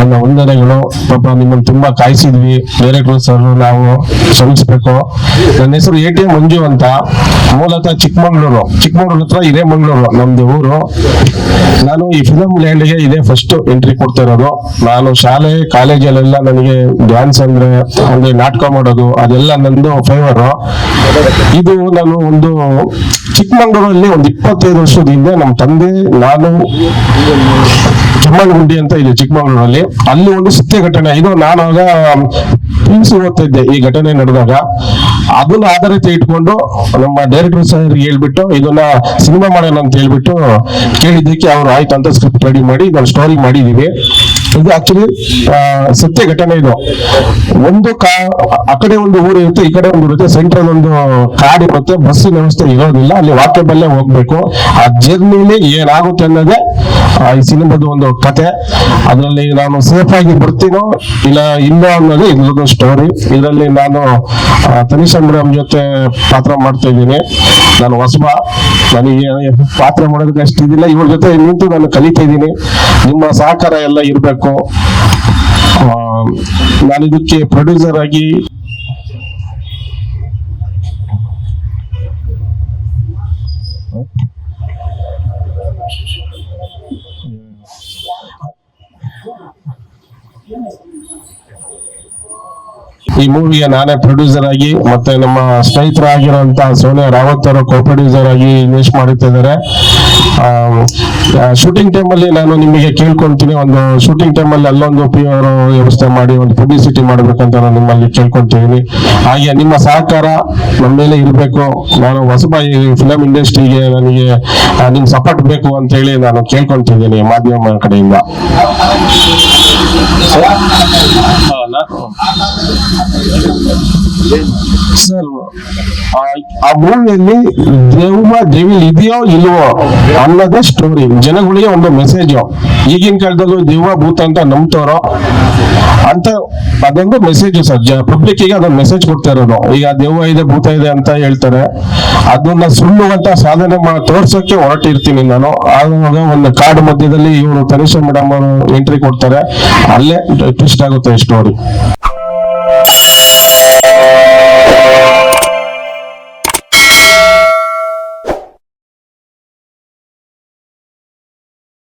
ನನ್ನ ವಂದನೆಗಳು. ಪಾಪ ನಿಮ್ಮನ್ನು ತುಂಬಾ ಕಾಯಿಸಿದ್ವಿ. ಡೈರೆಕ್ಟರ್ ಸರ್ ನಾವು ಕ್ಷಮಿಸ್ಬೇಕು. ನನ್ನ ಹೆಸರು ATM ಮಂಜು ಅಂತ. ಮೂಲತಃ ಚಿಕ್ಕಮಂಗ್ಳೂರು ಹತ್ರ ಇದೇ ಮಂಗಳೂರು ನಮ್ದು ಊರು. ನಾನು ಈ ಫಿಲಂ ಲ್ಯಾಂಡ್ಗೆ ಇದೇ ಫಸ್ಟ್ ಎಂಟ್ರಿ ಕೊಡ್ತಾ ಇರೋದು. ನಾನು ಶಾಲೆ ಕಾಲೇಜಲ್ಲೆಲ್ಲ ನನಗೆ ಡ್ಯಾನ್ಸ್ ಅಂದ್ರೆ ನಾಟಕ ಮಾಡೋದು ಅದೆಲ್ಲ ನಂದು ಫೇವರ್. ಇದು ನಾನು ಒಂದು ಚಿಕ್ಕಮಂಗ್ಳೂರಲ್ಲಿ ಒಂದು 25 ವರ್ಷದ ಹಿಂದೆ ನಮ್ಮ ತಂದೆ ನಾನು ಕೆಮ್ಮಣ್ಣಗುಂಡಿ ಅಂತ ಇದೆ ಚಿಕ್ಕಮಂಗ್ಳೂರಲ್ಲಿ. ಅಲ್ಲಿ ಒಂದು ಸತ್ಯ ಘಟನೆ ಇದು. ನಾನು ಆಗ PUC ಓದ್ತಾ ಇದ್ದೆ ಈ ಘಟನೆ ನಡೆದಾಗ. ಅದನ್ನ ಆಧಾರಿತ ಇಟ್ಕೊಂಡು ನಮ್ಮ ಡೈರೆಕ್ಟರ್ ಸರ್ ಹೇಳ್ಬಿಟ್ಟು ಇದನ್ನ ಸಿನಿಮಾ ಮಾಡೋಣ ಅಂತ ಹೇಳ್ಬಿಟ್ಟು ಕೇಳಿದ್ದಕ್ಕೆ ಅವ್ರು ಆಯ್ತು ಅಂತ ಸ್ಕ್ರಿಪ್ಟ್ ರೆಡಿ ಮಾಡಿ ಇದನ್ನ ಸ್ಟೋರಿ ಮಾಡಿದೀವಿ. ಇದು ಆಕ್ಚುಲಿ ಸತ್ಯ ಘಟನೆ. ಇದು ಒಂದು ಆ ಕಡೆ ಒಂದು ಊರು ಇರುತ್ತೆ, ಈ ಕಡೆ ಒಂದು ಇರುತ್ತೆ, ಸೆಂಟ್ರಲ್ ಒಂದು ಕಾಡ್ ಇರುತ್ತೆ, ಬಸ್ಸಿನ ವ್ಯವಸ್ಥೆ ಇರೋದಿಲ್ಲ, ಅಲ್ಲಿ ವಾಕೇಬಲ್ಲೇ ಹೋಗ್ಬೇಕು. ಆ ಜರ್ನಿಲಿ ಏನಾಗುತ್ತೆ ಅನ್ನೋದೇ ಈ ಸಿನಿಮಾದ ಒಂದು ಕತೆ. ಅದರಲ್ಲಿ ನಾನು ಸೇಫ್ ಆಗಿ ಬರ್ತೀನೋ ಇಲ್ಲ ಅನ್ನೋದು ಇದ್ರದ್ದು ಸ್ಟೋರಿ. ಇದರಲ್ಲಿ ನಾನು ತನಿಷಾ ಮೇಡಮ್ ಜೊತೆ ಪಾತ್ರ ಮಾಡ್ತಾ ಇದ್ದೀನಿ. ನಾನು ಹೊಸಬ, ನನಗೆ ಪಾತ್ರ ಮಾಡೋದಕ್ಕೆ ಅಷ್ಟು ಇದಿಲ್ಲ. ಇವ್ರ ಜೊತೆ ನಿಂತು ನಾನು ಕಲಿತಾ ಇದ್ದೀನಿ. ನಿಮ್ಮ ಸಹಕಾರ ಎಲ್ಲ ಇರಬೇಕು. ನಾನು ಇದಕ್ಕೆ ಪ್ರೊಡ್ಯೂಸರ್ ಆಗಿ ಈ ಮೂವಿಗೆ ನಾನೇ ಪ್ರೊಡ್ಯೂಸರ್ ಆಗಿ ಮತ್ತೆ ನಮ್ಮ ಸ್ನೇಹಿತರಾಗಿರುವಂತ ಸೋನಿಯಾ ರಾವತ್ ಅವರು ಕೋ ಪ್ರೊಡ್ಯೂಸರ್ ಆಗಿ ಇನ್ವೆಸ್ಟ್ ಮಾಡುತ್ತಿದ್ದಾರೆ. ಶೂಟಿಂಗ್ ಟೈಮ್ ಅಲ್ಲಿ ನಾನು ನಿಮಗೆ ಕೇಳ್ಕೊಂತೀನಿ, ಒಂದು ಶೂಟಿಂಗ್ ಟೈಮ್ ಅಲ್ಲಿ ಅಲ್ಲೊಂದು PR ವ್ಯವಸ್ಥೆ ಮಾಡಿ ಒಂದು ಪಬ್ಲಿಸಿಟಿ ಮಾಡ್ಬೇಕಂತ ನಾನು ನಿಮ್ಮಲ್ಲಿ ಕೇಳ್ಕೊಂತಿದ್ದೀನಿ. ಹಾಗೆ ನಿಮ್ಮ ಸಹಕಾರ ನಮ್ಮ ಮೇಲೆ ಇರಬೇಕು. ನಾನು ಹೊಸಬ ಈ ಫಿಲಂ ಇಂಡಸ್ಟ್ರಿಗೆ ನನಗೆ ನಿಮ್ ಸಪೋರ್ಟ್ ಬೇಕು ಅಂತ ಹೇಳಿ ನಾನು ಕೇಳ್ಕೊಂತಿದ್ದೀನಿ ಮಾಧ್ಯಮ ಕಡೆಯಿಂದ. ಸರ್, ಆ ಮೂವಿಯಲ್ಲಿ ದೇವಿಲ್ ಇದೆಯೋ ಇಲ್ವೋ ಅನ್ನೋದೇ ಸ್ಟೋರಿ. ಜನಗಳಿಗೆ ಒಂದು ಮೆಸೇಜ್. ಈಗಿನ ಕಾಲದಲ್ಲೂ ದೆವ್ವ ಭೂತ ಅಂತ ನಂಬ್ತಾರೋ ಅಂತ ಅದೊಂದು ಮೆಸೇಜ್ ಸರ್. ಪಬ್ಲಿಕ್ ಗೆ ಅದೊಂದು ಮೆಸೇಜ್ ಕೊಡ್ತಾ ಇರೋದು. ಈಗ ದೆವ್ವ ಇದೆ ಭೂತ ಇದೆ ಅಂತ ಹೇಳ್ತಾರೆ, ಅದನ್ನ ಸುಳ್ಳು ಅಂತ ಸಾಧನೆ ತೋರ್ಸೋಕೆ ಹೊರಟಿರ್ತೀನಿ ನಾನು. ಆವಾಗ ಒಂದು ಕಾಡು ಮಧ್ಯದಲ್ಲಿ ಇವರು ತನಿಷಾ ಮೇಡಮ್ ಅವರು ಎಂಟ್ರಿ ಕೊಡ್ತಾರೆ. ಅಲ್ಲೇ ಟ್ವಿಸ್ಟ್ ಆಗುತ್ತೆ ಸ್ಟೋರಿ.